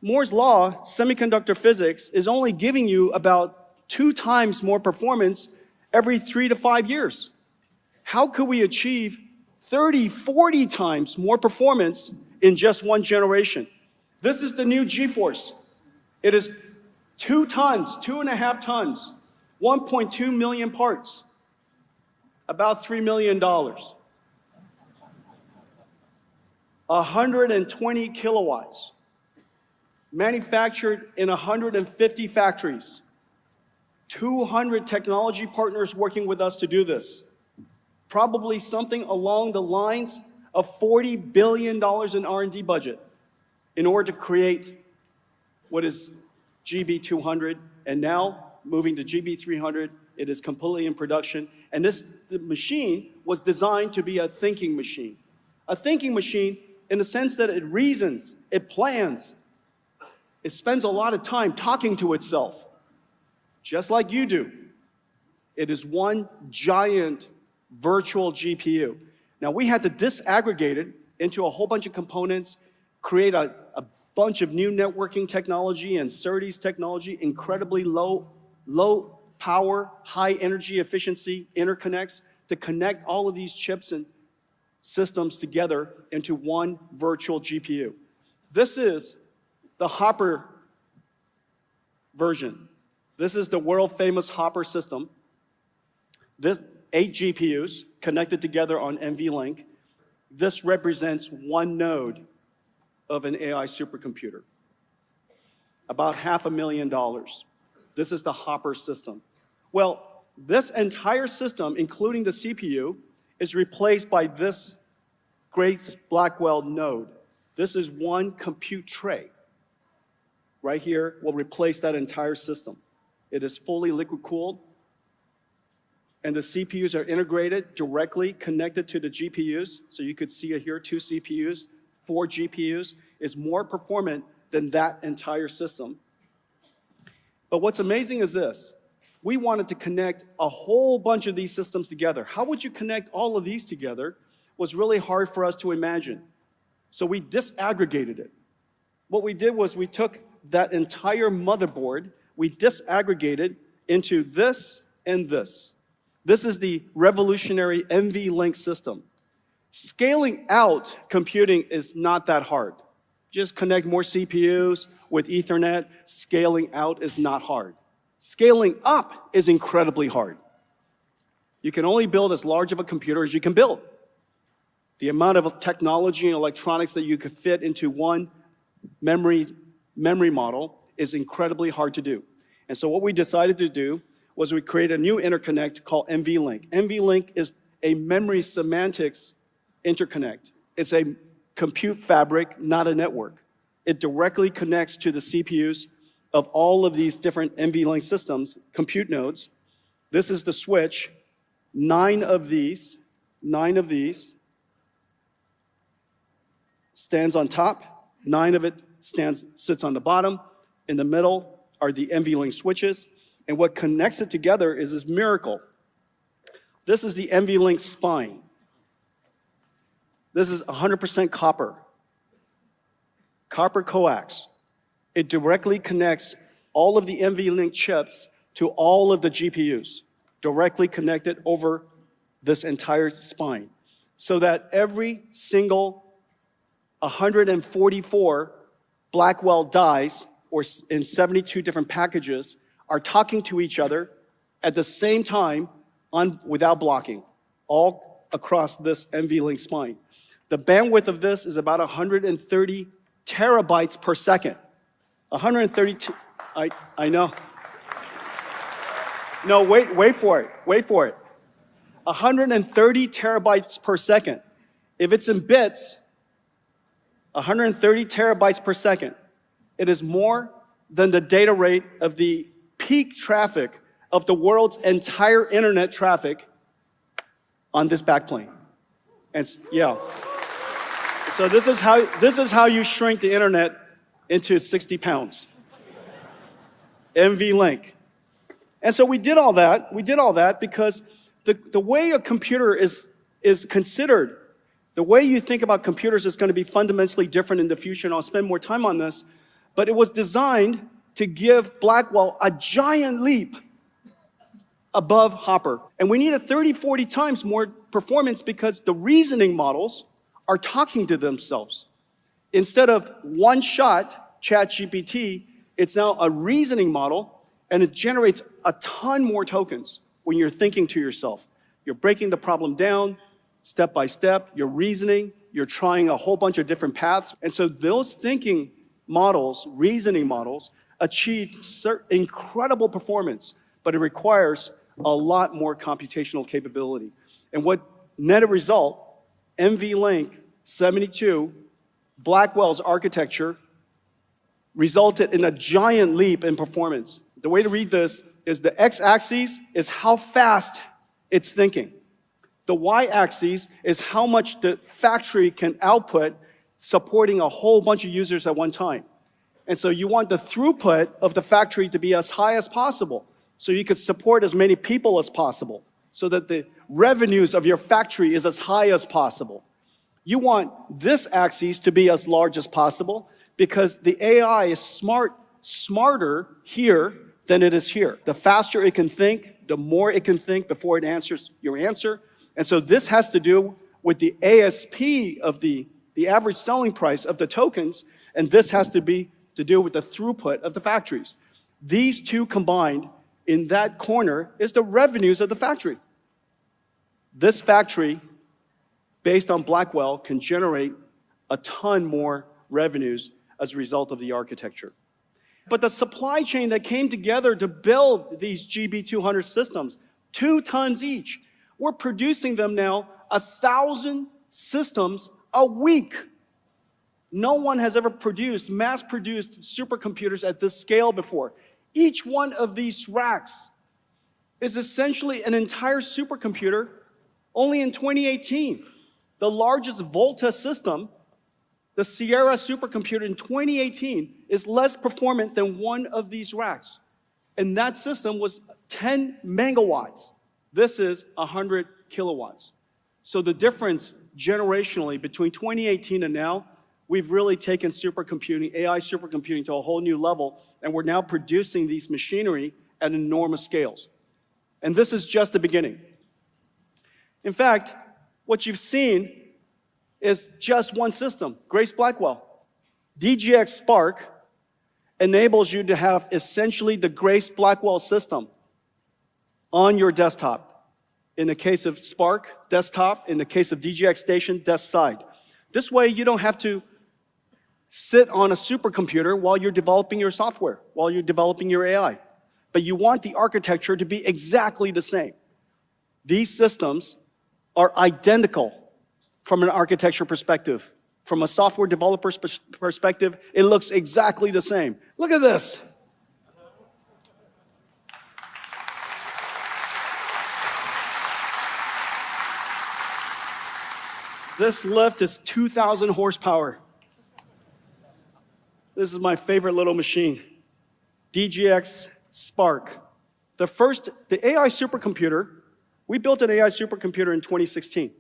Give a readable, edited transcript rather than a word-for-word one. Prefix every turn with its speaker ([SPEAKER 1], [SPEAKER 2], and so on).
[SPEAKER 1] Moore's law, semiconductor physics, is only giving you about 2 times more performance every 3 to 5 years. How could we achieve 30, 40 times more performance in just 1 generation? This is the new GeForce. It is 2 tons, 2.5 tons, 1.2 million parts, about $3 million. 120 kilowatts, manufactured in 150 factories. 200 technology partners working with us to do this. Probably something along the lines of $40 billion in R&D budget in order to create what is GB200, and now moving to GB300, it is completely in production. And the machine was designed to be a thinking machine. A thinking machine in the sense that it reasons, it plans, it spends a lot of time talking to itself, just like you do. It is one giant virtual GPU. Now, we had to disaggregate it into a whole bunch of components, create a bunch of new networking technology and SerDes technology, incredibly low power, high energy efficiency interconnects to connect all of these chips and systems together into one virtual GPU. This is the Hopper version. This is the world-famous Hopper system. This 8 GPUs connected together on NVLINK. This represents 1 node of an AI supercomputer. About $500,000. This is the Hopper system. Well, this entire system, including the CPU, is replaced by this great Blackwell node. This is 1 compute tray. Right here will replace that entire system. It is fully liquid cooled, and the CPUs are integrated, directly connected to the GPUs. So you could see it here, 2 CPUs, 4 GPUs, is more performant than that entire system. But what's amazing is this. We wanted to connect a whole bunch of these systems together. How would you connect all of these together was really hard for us to imagine. So we disaggregated it. What we did was we took that entire motherboard, we disaggregated into this and this. This is the revolutionary NVLINK system. Scaling out computing is not that hard. Just connect more CPUs with Ethernet. Scaling out is not hard. Scaling up is incredibly hard. You can only build as large of a computer as you can build. The amount of technology and electronics that you could fit into one memory model is incredibly hard to do. And so what we decided to do was we create a new interconnect called NVLINK. NVLINK is a memory semantics interconnect. It's a compute fabric, not a network. It directly connects to the CPUs of all of these different NVLINK systems, compute nodes. This is the switch. 9 of these stands on top. 9 of it sits on the bottom. In the middle are the NVLINK switches. And what connects it together is this miracle. This is the NVLINK spine. This is 100% copper. Copper coax. It directly connects all of the NVLINK chips to all of the GPUs, directly connected over this entire spine, so that every single 144 Blackwell dies, or in 72 different packages, are talking to each other at the same time without blocking, all across this NVLINK spine. The bandwidth of this is about 130 terabytes per second. 132, I know. No, wait for it. 130 terabytes per second. If it's in bits, 130 terabytes per second. It is more than the data rate of the peak traffic of the world's entire internet traffic on this backplane. And yeah. So this is how you shrink the internet into 60 pounds. NVLINK. And so we did all that because the way a computer is considered, the way you think about computers is going to be fundamentally different in the future, and I'll spend more time on this. but it was designed to give Blackwell a giant leap above Hopper. And we needed 30, 40 times more performance because the reasoning models are talking to themselves. Instead of one-shot ChatGPT, it's now a reasoning model, and it generates a ton more tokens when you're thinking to yourself. You're breaking the problem down step by step, you're reasoning, you're trying a whole bunch of different paths. And so those thinking models, reasoning models, achieved incredible performance, but it requires a lot more computational capability. And what net a result, NVLINK 72, Blackwell's architecture, resulted in a giant leap in performance. The way to read this is the x-axis is how fast it's thinking. The y-axis is how much the factory can output supporting a whole bunch of users at one time. And so you want the throughput of the factory to be as high as possible, so you could support as many people as possible, so that the revenues of your factory is as high as possible. You want this axis to be as large as possible because the AI is smarter here than it is here. The faster it can think, the more it can think before it answers your answer. And so this has to do with the ASP of the average selling price of the tokens, and this has to do with the throughput of the factories. These two combined in that corner is the revenues of the factory. This factory, based on Blackwell, can generate a ton more revenues as a result of the architecture. But the supply chain that came together to build these GB200 systems, 2 tons each, we're producing them now 1,000 systems a week. No one has ever produced, mass-produced supercomputers at this scale before. Each one of these racks is essentially an entire supercomputer. Only in 2018, the largest Volta system, the Sierra supercomputer in 2018, is less performant than one of these racks. And that system was 10 megawatts. This is 100 kilowatts. So the difference generationally between 2018 and now, we've really taken supercomputing, AI supercomputing to a whole new level, and we're now producing these machinery at enormous scales. And this is just the beginning. In fact, what you've seen is just one system, Grace Blackwell. DGX Spark enables you to have essentially the Grace Blackwell system on your desktop. In the case of Spark, desktop. In the case of DGX Station, desk side. This way, you don't have to sit on a supercomputer while you're developing your software, while you're developing your AI. But you want the architecture to be exactly the same. These systems are identical from an architecture perspective. From a software developer's perspective, it looks exactly the same. Look at this. This lift is 2,000 horsepower. This is my favorite little machine, DGX Spark. The AI supercomputer, we built an AI supercomputer in 2016.